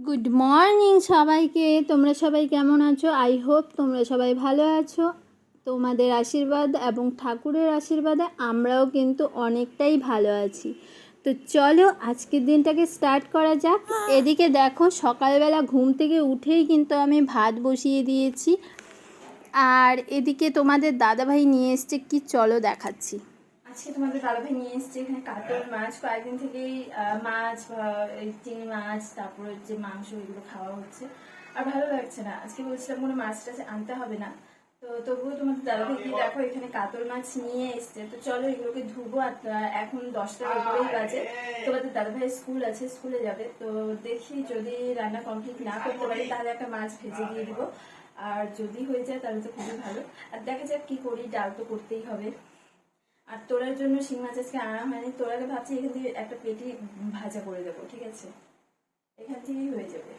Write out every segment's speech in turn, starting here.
Good morning সবাইকে। তোমরা সবাই কেমন আছো? আই হোপ তোমরা সবাই ভালো আছো। তোমাদের আশীর্বাদ এবং ঠাকুরের আশীর্বাদে আমরাও কিন্তু অনেকটাই ভালো আছি। তো চলো আজকের দিনটাকে স্টার্ট করা যাক। এদিকে দেখো, সকালবেলা ঘুম থেকে উঠেই কিন্তু আমি ভাত বসিয়ে দিয়েছি। আর এদিকে তোমাদের দাদাভাই নিয়ে এসছে কি, চলো দেখাচ্ছি। আজকে তোমাদের দাদাভাই নিয়ে এসছে এখানে কাতল মাছ। কয়েকদিন থেকেই মাছ, চিংড়ি মাছ, তারপর হচ্ছে মাংস, এগুলো খাওয়া হচ্ছে। আর ভালো লাগছে না। আজকে বলছিলাম কোনো মাছ টাছ আনতে হবে না, তো তবুও তোমাদের দাদাভাই কি দেখো এখানে কাতল মাছ নিয়ে এসছে। তো চলো এগুলোকে ধুবো। আর এখন 10টার উপরেই বাজে। তোমাদের দাদাভাই স্কুল আছে, স্কুলে যাবে। তো দেখি যদি রান্না কমপ্লিট না করতে পারি তাহলে একটা মাছ ভেজে দিয়ে দিবো। আর যদি হয়ে যায় তাহলে তো খুবই ভালো। আর দেখা যাক কি করি, ডাল তো করতেই হবে। আর তোরার জন্য শিং মাছ আজকে আনা হয়নি। তোরাকে ভাবছি এখান থেকে একটা পেটি ভাজা করে দেবো, ঠিক আছে? এখান থেকেই হয়ে যাবে।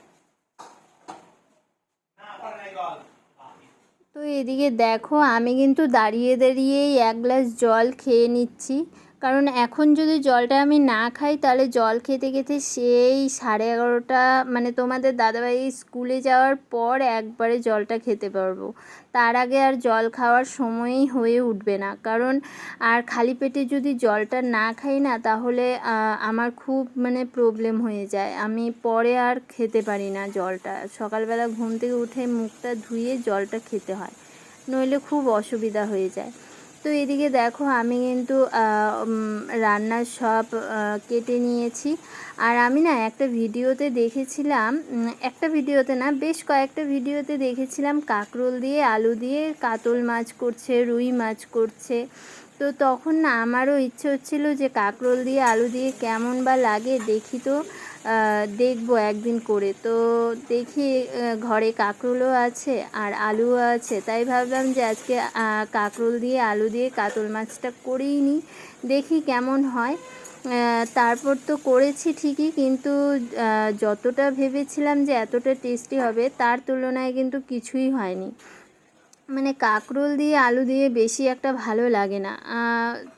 তো এদিকে দেখো, আমি কিন্তু দাঁড়িয়ে দাঁড়িয়েই এক গ্লাস জল খেয়ে নিচ্ছি। কারণ এখন যদি জলটা আমি না খাই তাহলে জল খেতে খেতে সেই 11:30, মানে তোমাদের দাদাভাই স্কুলে যাওয়ার পর একবারে জলটা খেতে পারবো। তার আগে আর জল খাওয়ার সময়ই হয়ে উঠবে না। কারণ আর খালি পেটে যদি জলটা না খাই না তাহলে আমার খুব প্রবলেম হয়ে যায়। আমি পরে আর খেতে পারি না জলটা। সকালবেলা ঘুম থেকে উঠে মুখটা ধুয়ে জলটা খেতে হয়, নইলে খুব অসুবিধা হয়ে যায়। তো এদিকে দেখো, আমি কিন্তু রান্নার সব কেটে নিয়েছি। আর আমি না একটা ভিডিওতে দেখেছিলাম, একটা ভিডিওতে না বেশ কয়েকটা ভিডিওতে দেখেছিলাম কাঁকরোল দিয়ে আলু দিয়ে কাতল মাছ করছে, রুই মাছ করছে। তো তখন না আমারও ইচ্ছে হচ্ছিল যে কাঁকরোল দিয়ে আলু দিয়ে কেমন বা লাগে দেখি। তো দেখবো একদিন করে। তো দেখি ঘরে কাঁকরোলও আছে আর আলুও আছে, তাই ভাবলাম যে আজকে কাঁকরোল দিয়ে আলু দিয়ে কাতল মাছটা করেই নিই, দেখি কেমন হয়। তারপর তো করেছি ঠিকই, কিন্তু যতটা ভেবেছিলাম যে এতটা টেস্টি হবে তার তুলনায় কিন্তু কিছুই হয়নি। কাঁকরোল দিয়ে আলু দিয়ে বেশি একটা ভালো লাগে না।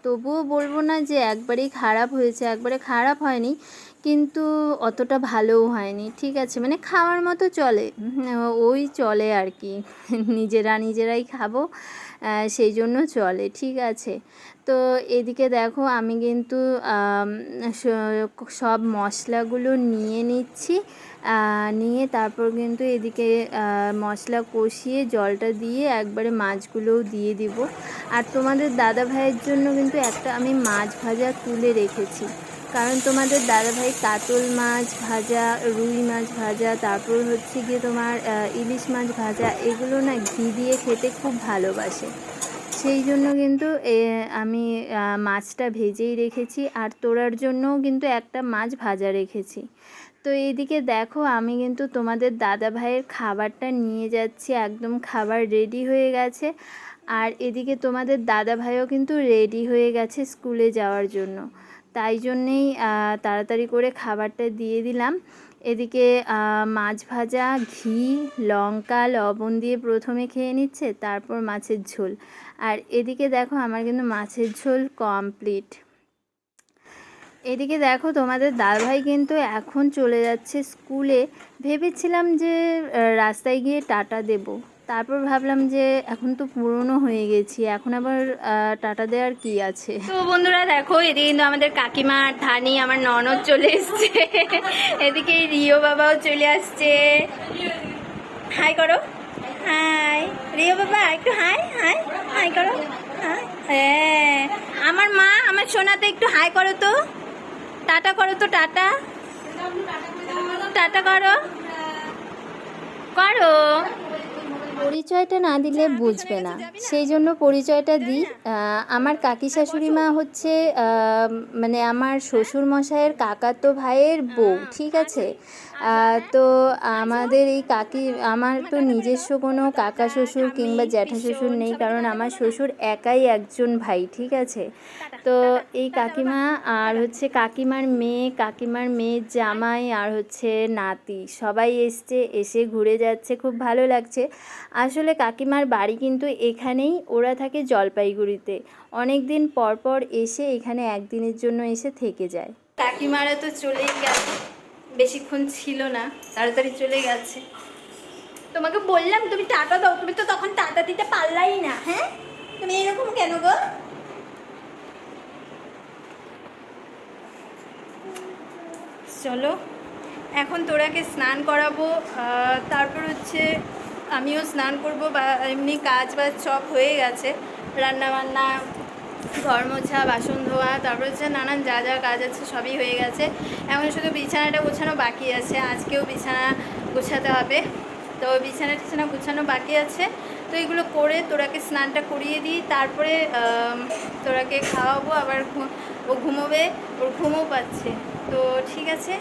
তবুও বলবো না যে একবারেই খারাপ হয়েছে, একবারে খারাপ হয়নি, কিন্তু অতটা ভালোও হয়নি। ঠিক আছে, খাওয়ার মতো চলে, ওই চলে আর কি। নিজেরাই খাবো, সেই জন্য চলে, ঠিক আছে। তো এদিকে দেখো, আমি কিন্তু সব মশলাগুলো নিয়ে নিচ্ছি। নিয়ে তারপর কিন্তু এদিকে মশলা কষিয়ে জলটা দিয়ে একবারে মাছগুলোও দিয়ে দিব। আর তোমাদের দাদা ভাইয়ের জন্য কিন্তু একটা আমি মাছ ভাজা তুলে রেখেছি। কারণ তোমাদের দাদাভাই কাতল মাছ ভাজা, রুই মাছ ভাজা, তারপর হচ্ছে গিয়ে তোমার ইলিশ মাছ ভাজা, এগুলো না ঘি দিয়ে খেতে খুব ভালোবাসে। সেই জন্য কিন্তু আমি মাছটা ভেজেই রেখেছি। আর তোরার জন্যও কিন্তু একটা মাছ ভাজা রেখেছি। তো এইদিকে দেখো, আমি কিন্তু তোমাদের দাদা ভাইয়ের খাবারটা নিয়ে যাচ্ছি। একদম খাবার রেডি হয়ে গেছে। আর এদিকে তোমাদের দাদা ভাইও কিন্তু রেডি হয়ে গেছে স্কুলে যাওয়ার জন্য। তাই জন্যেই তাড়াতাড়ি করে খাবারটা দিয়ে দিলাম। এদিকে মাছ ভাজা, ঘি, লঙ্কা, লবণ দিয়ে প্রথমে খেয়ে নিচ্ছে, তারপর মাছের ঝোল। আর এদিকে দেখো, আমার কিন্তু মাছের ঝোল কমপ্লিট। এদিকে দেখো, তোমাদের দাদাভাই কিন্তু এখন চলে যাচ্ছে স্কুলে। ভেবেছিলাম যে রাস্তায় গিয়ে টাটা দেব, তারপর ভাবলাম যে এখন তো পুরনো হয়ে গেছি, এখন আবার টাটা দেওয়ার কি আছে। তো বন্ধুরা দেখো, এদিকে কিন্তু আমাদের কাকিমা আর ধানি, আমার ননদ চলে এসছে। এদিকে রিও বাবাও চলে আসছে। হাই করো, হাই রিও বাবা, একটু হাই হাই হাই করো। হ্যাঁ, আমার মা, আমার সোনাতে একটু হাই করো তো, টাটা করো তো, টাটা টাটা করো করো। পরিচয়টা না দিলে বুঝবে না, সেই জন্য পরিচয়টা দিই। আমার কাকি শাশুড়ি মা হচ্ছে আমার শ্বশুর মশাইয়ের কাকাতো ভাইয়ের বউ, ঠিক আছে। তো আমাদের এই কাকি, আমার তো নিজস্ব কোনো কাকা শ্বশুর কিংবা জ্যাঠা শ্বশুর নেই, কারণ আমার শ্বশুর একাই একজন ভাই, ঠিক আছে। তো এই কাকিমা আর হচ্ছে কাকিমার মেয়ে, কাকিমার মেয়ের জামাই আর হচ্ছে নাতি, সবাই এসে ঘুরে যাচ্ছে, খুব ভালো লাগছে। আসলে কাকিমার বাড়ি কিন্তু এখানেই, ওরা থাকে জলপাইগুড়িতে। অনেক দিন পর এসে এখানে একদিনের জন্য এসে থেকে যায়। কাকিমারা তো চলেই গেল, বেশিক্ষণ ছিল না, তাড়াতাড়ি চলে গেছে। তোমাকে বললাম তুমি টাটা দাও, তুমি তো তখন টাটা দিতে পারলাই না। হ্যাঁ, তুমি এরকম কেন গো? চলো এখন তোরাকে স্নান করাবো, তারপর হচ্ছে আমিও স্নান করব, বা এমনি কাজ বাজ সব হয়ে গেছে, রান্না বান্না, ঘর মোছা, বাসন ধোয়া, তারপর হচ্ছে নানান যা যা কাজ আছে সবই হয়ে গেছে। এখন শুধু বিছানাটা গোছানো বাকি আছে, আজকেও বিছানা গোছাতে হবে। তো বিছানা টিছানা গোছানো বাকি আছে, তো এগুলো করে তোরাকে স্নানটা করিয়ে দিই, তারপরে তোরাকে খাওয়াবো। আবার ও ঘুমোবে, ওর ঘুমও পাচ্ছে। তো ঠিক আছে,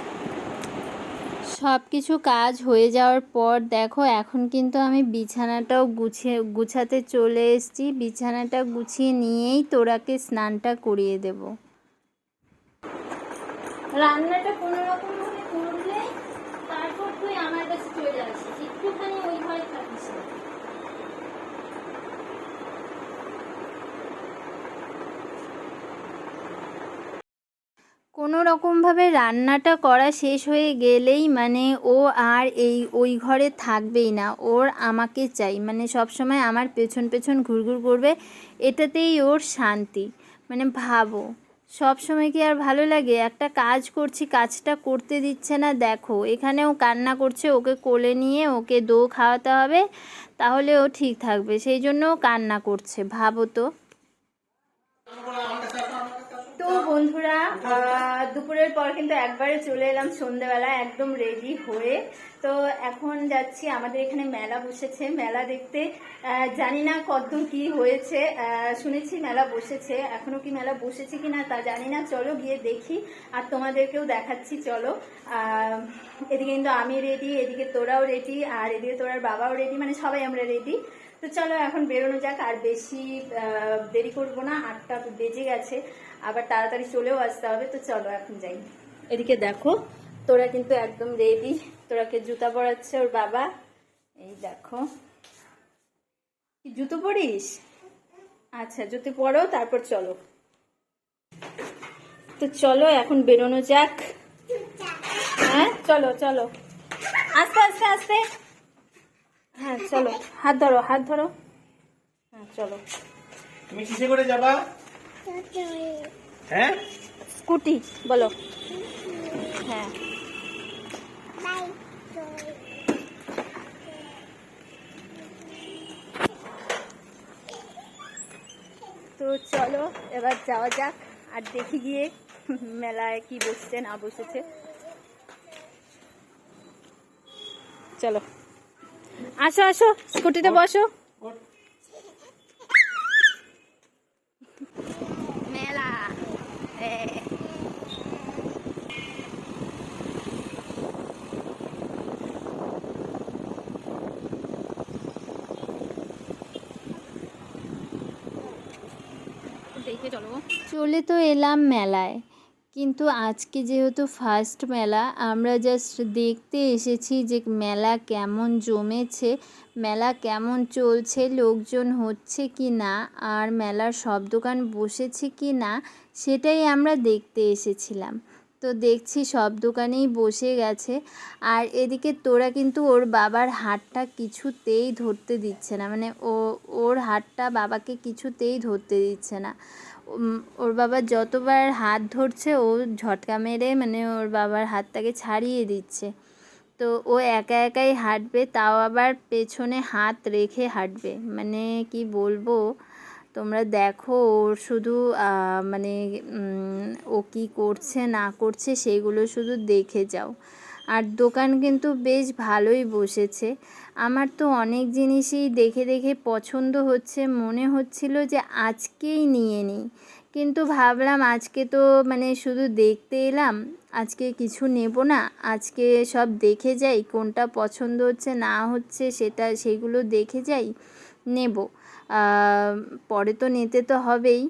সব কিছু কাজ হয়ে যাওয়ার পর দেখো এখন কিন্তু আমি বিছানাটাও গুছাতে চলে এসেছি। বিছানাটা গুছিয়ে নিয়েই তোরাকে স্নানটা করিয়ে দেব। রান্নাটা কোনো রকম ভাবে করলে তারপর তুই আমার কাছে চলে আসিস, একটুখানি ওই ঘরে থাকিস না। কোনো রকমভাবে রান্নাটা করা শেষ হয়ে গেলেই মানে ও আর ওই ঘরে থাকবেই না, ওর আমাকে চাই, মানে সব সময় আমার পেছন পেছন ঘুরঘুর করবে, এটাতেই ওর শান্তি। মানে ভাবো, সব সময় কি আর ভালো লাগে? একটা কাজ করছি, কাজটা করতে দিচ্ছে না। দেখো এখানেও কান্না করছে, ওকে কোলে নিয়ে ওকে খাওয়াতে হবে, তাহলে ও ঠিক থাকবে, সেই জন্য কান্না করছে। ভাবো তো। তো বন্ধুরা, দুপুরের পর কিন্তু একবারে চলে এলাম সন্ধেবেলা একদম রেডি হয়ে। তো এখন যাচ্ছি, আমাদের এখানে মেলা বসেছে, মেলা দেখতে। জানি না কতদূর কি হয়েছে, শুনেছি মেলা বসেছে, এখনো কি মেলা বসেছে কি না তা জানি না। চলো গিয়ে দেখি, আর তোমাদেরকেও দেখাচ্ছি। চলো, এদিকে কিন্তু আমি রেডি, এদিকে তোরাও রেডি, আর এদিকে তোরার বাবাও রেডি, মানে সবাই আমরা রেডি। তো চলো এখন বেরোনো যাক, আর বেশি দেরি করবো না, 8টা বেজে গেছে, আবার তাড়াতাড়ি চলেও আসতে হবে। তো চলো এখন যাই। এদিকে দেখো তোরা কিন্তু একদম রেডি, তোরাকে জুতা পরাচ্ছে ওর বাবা। এই দেখো, কি জুতো পরিস? আচ্ছা জুতো পরো, তারপর চলো। তো চলো এখন বেরোনো যাক। হ্যাঁ চলো চলো, আস্তে আস্তে আস্তে। হ্যাঁ চলো, হাত ধরো হাত ধরো। হ্যাঁ চলো। তুমি কিসে করে যাবা? হ্যাঁ, স্কুটি বলো। হ্যাঁ তো চলো এবার যাওয়া যাক, আর দেখি গিয়ে মেলায় কি বসছে না বসেছে। চলো আসো আসো, স্কুটিতে বসো। মেলা দেখে চলো। চলে তো এলাম মেলায়, কিন্তু আজকে যেহেতু ফার্স্ট মেলা, আমরা জাস্ট দেখতে এসেছি যে মেলা কেমন জমেছে, মেলা কেমন চলছে, লোকজন হচ্ছে কি না, আর মেলার সব দোকান বসেছে কি না, সেটাই আমরা দেখতে এসেছিলাম। তো দেখছি সব দোকানেই বসে গেছে। আর এদিকে তোরা কিন্তু ওর বাবার হাতটা কিছুতেই ধরতে দিচ্ছে না, মানে ওর হাতটা বাবাকে কিছুতেই ধরতে দিচ্ছে না। ওর বাবা যতবার হাত ধরছে ও ঝটকা মেরে মানে ওর বাবার হাতটাকে ছাড়িয়ে দিচ্ছে। তো ও একা একাই হাঁটবে, তাও আবার পেছনে হাত রেখে হাঁটবে, মানে কি বলবো, তোমরা দেখো ওর শুধু মানে ও কী করছে না করছে সেইগুলো শুধু দেখে যাও। আর দোকান কিন্তু বেশ ভালোই বসেছে। আমার তো অনেক জিনিসই দেখে দেখে পছন্দ হচ্ছে, মনে হচ্ছিল যে আজকেই নিয়ে নিই, কিন্তু ভাবলাম আজকে তো মানে শুধু দেখতে এলাম, আজকে কিছু নেব না, আজকে সব দেখে যাই, কোনটা পছন্দ হচ্ছে না হচ্ছে সেগুলো দেখে যাই, নেব। পরে তো নিতে তো হবেই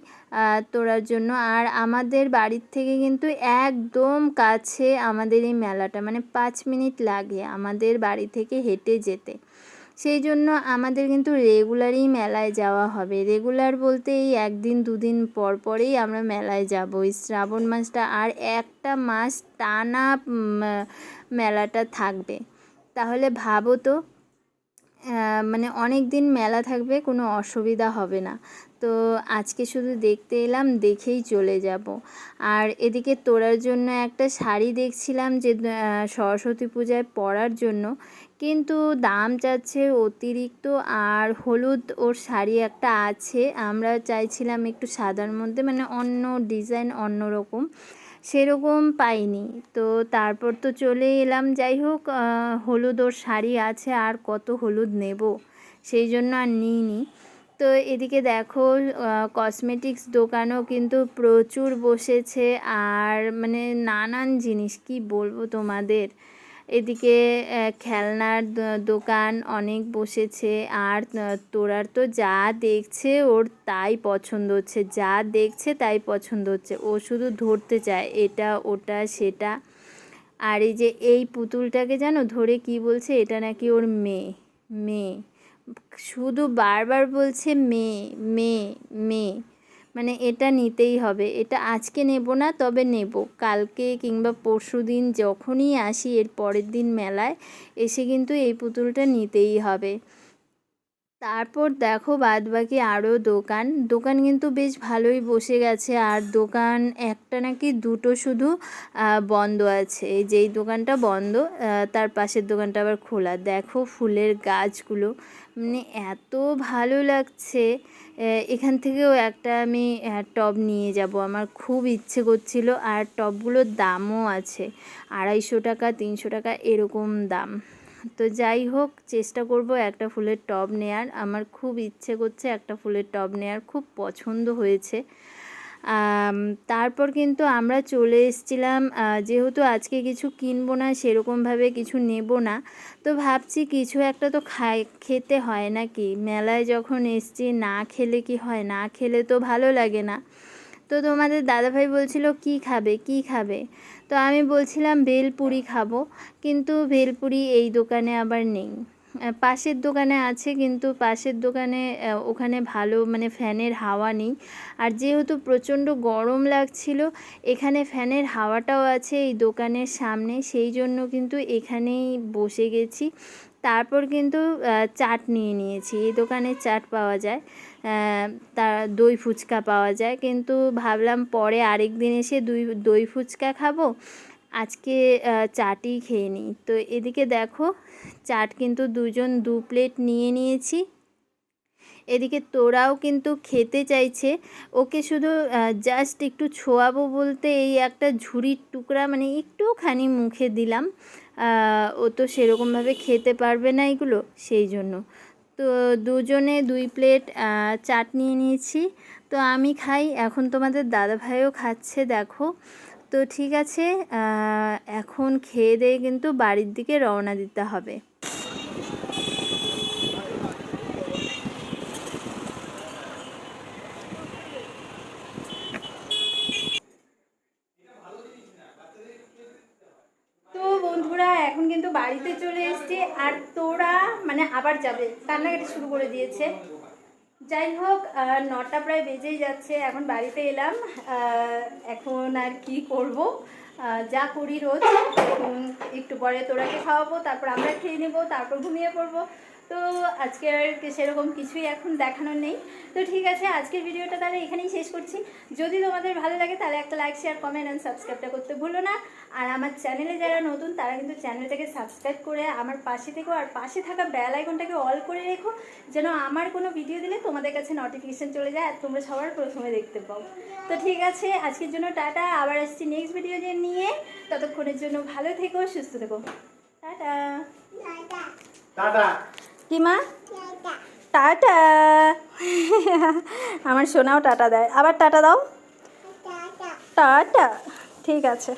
তোরার জন্য। আর আমাদের বাড়ির থেকে কিন্তু একদম কাছে আমাদের এই মেলাটা, মানে 5 মিনিট লাগে আমাদের বাড়ি থেকে হেঁটে যেতে। সেই জন্য আমাদের কিন্তু রেগুলারই মেলায় যাওয়া হবে। রেগুলার বলতে এই 1 দিন 2 দিন পর পরেই আমরা মেলায় যাব। এই শ্রাবণ মাসটা আর একটা মাস টানা মেলাটা থাকবে। তাহলে ভাবো তো, মানে অনেক দিন মেলা থাকবে, কোনো অসুবিধা হবে না। তো আজকে শুধু দেখতে এলাম, দেখেই চলে যাব। আর এদিকে তোরার জন্য একটা শাড়ি দেখছিলাম যে সরস্বতী পূজায় পরার জন্য, কিন্তু দাম চাচ্ছে অতিরিক্ত। আর হলুদ ওর শাড়ি একটা আছে, আমরা চাইছিলাম একটু সাদার মধ্যে, মানে অন্য ডিজাইন অন্য রকম, সেরকম পাইনি। তো তারপর তো চলে এলাম। যাই হোক, হলুদ ওর শাড়ি আছে, আর কত হলুদ নেব, সেই জন্য আর নিইনি। তো এদিকে দেখো কসমেটিক্স দোকানও কিন্তু প্রচুর বসেছে, আর মানে নানান জিনিস কি বলবো তোমাদের। এদিকে খেলনার দোকান অনেক বসেছে। আর তোরার তো যা দেখছে ওর তাই পছন্দ হচ্ছে, যা দেখছে তাই পছন্দ হচ্ছে, ও শুধু ধরতে চায় এটা ওটা সেটা। আর এই যে এই পুতুলটাকে জানো ধরে কি বলছে, এটা নাকি ওর মেয়ে। মেয়ে শুধু বারবার বলছে মেয়ে মেয়ে মেয়ে, মানে এটা নিতেই হবে। এটা আজকে নেব না, তবে নেব কালকে কিংবা পরশু দিন যখনই আসি, এর পরের দিন মেলায় এসে কিন্তু এই পুতুলটা নিতেই হবে। তারপর দেখো বাদবাকি আরও দোকান কিন্তু বেশ ভালোই বসে গেছে। আর দোকান একটা নাকি দুটো শুধু বন্ধ আছে। এই যেই দোকানটা বন্ধ, তার পাশের দোকানটা আবার খোলা। দেখো ফুলের গাছগুলো, মানে এত ভালো লাগছে। এখান থেকেও একটা আমি টব নিয়ে যাব, আমার খুব ইচ্ছে করছিল। আর টবগুলোর দামও আছে 250 টাকা 300 টাকা এরকম দাম। তো যাই হোক, চেষ্টা করব একটা ফুলের টব নেয়ার। আমার খুব ইচ্ছে করছে একটা ফুলের টব নেয়ার, খুব পছন্দ হয়েছে। তারপর কিন্তু আমরা চলে এসেছিলাম, যেহেতু আজকে কিছু কিনবো না, সেরকমভাবে কিছু নেব না, তো ভাবছি কিছু একটা তো খেতে হয় নাকি। মেলায় যখন এসছি না খেলে কি হয়, না খেলে তো ভালো লাগে না। তো তোমাদের দাদাভাই বলছিল কি খাবে কি খাবে, তো আমি বলছিলাম ভেলপুরি খাবো, কিন্তু ভেলপুরি এই দোকানে আবার নেই। পাশের দোকানে আছে, কিন্তু পাশের দোকানে ওখানে ভালো মানে ফ্যানের হাওয়া নেই। আর যেহেতু প্রচণ্ড গরম লাগছিল, এখানে ফ্যানের হাওয়াটাও আছে এই দোকানের সামনে, সেই জন্য কিন্তু এখানেই বসে গেছি। তারপর কিন্তু চাট নিয়ে নিয়েছি। এই দোকানে চাট পাওয়া যায়, তার দই ফুচকা পাওয়া যায়, কিন্তু ভাবলাম পরে আরেক দিন এসে দই ফুচকা খাবো, আজকে চাটই খেয়ে নিই। তো এদিকে দেখো চাট কিন্তু 2 প্লেট নিয়ে নিয়েছি। এদিকে তোরাও কিন্তু খেতে চাইছে, ওকে শুধু জাস্ট একটু ছোঁয়াবো বলতে এই একটা ঝুড়ির টুকরা মানে একটুখানি মুখে দিলাম। ও তো সেরকমভাবে খেতে পারবে না এগুলো, সেই জন্য। তো দুজনে 2 প্লেট চাট নিয়ে নিয়েছি। তো আমি খাই, এখন তোমাদের দাদাভাইও খাচ্ছে দেখো। তো ঠিক আছে, এখন খেয়ে দিয়ে কিন্তু বাড়ির দিকে রওনা দিতে হবে। তো বন্ধুরা এখন কিন্তু বাড়িতে চলে এসেছি, আর তোরা মানে আবার যাবে, কান্নাকাটি শুরু করে দিয়েছে। যাই হোক, 9টা প্রায় বেজেই যাচ্ছে, এখন বাড়িতে এলাম। এখন আর কি করব, যা করি রোজ। একটু পরে তোরাকে খাওয়াবো, তারপর আমরা খেয়ে নেবো, তারপর ঘুমিয়ে পড়বো। তো আজকে আর সেরকম কিছুই এখন দেখানোর নেই। তো ঠিক আছে, আজকের ভিডিওটা তাহলে এখানেই শেষ করছি। যদি তোমাদের ভালো লাগে তাহলে একটা লাইক শেয়ার কমেন্ট অ্যান্ড সাবস্ক্রাইবটা করতে ভুলো না। আর আমার চ্যানেলে যারা নতুন তারা কিন্তু চ্যানেলটাকে সাবস্ক্রাইব করে আমার পাশে থেকো, আর পাশে থাকা বেল আইকনটাকে অল করে রেখো, যেন আমার কোনো ভিডিও দিলে তোমাদের কাছে নোটিফিকেশান চলে যায় আর তোমরা সবার প্রথমে দেখতে পাও। তো ঠিক আছে, আজকের জন্য টাটা, আবার আসছি নেক্সট ভিডিও নিয়ে। ততক্ষণের জন্য ভালো থেকো, সুস্থ থেকো, টাটা। টাটা। কি মা? টাটা। আমার সোনাও টাটা দেয়, আবার টাটা দাও। টাটা। ঠিক আছে।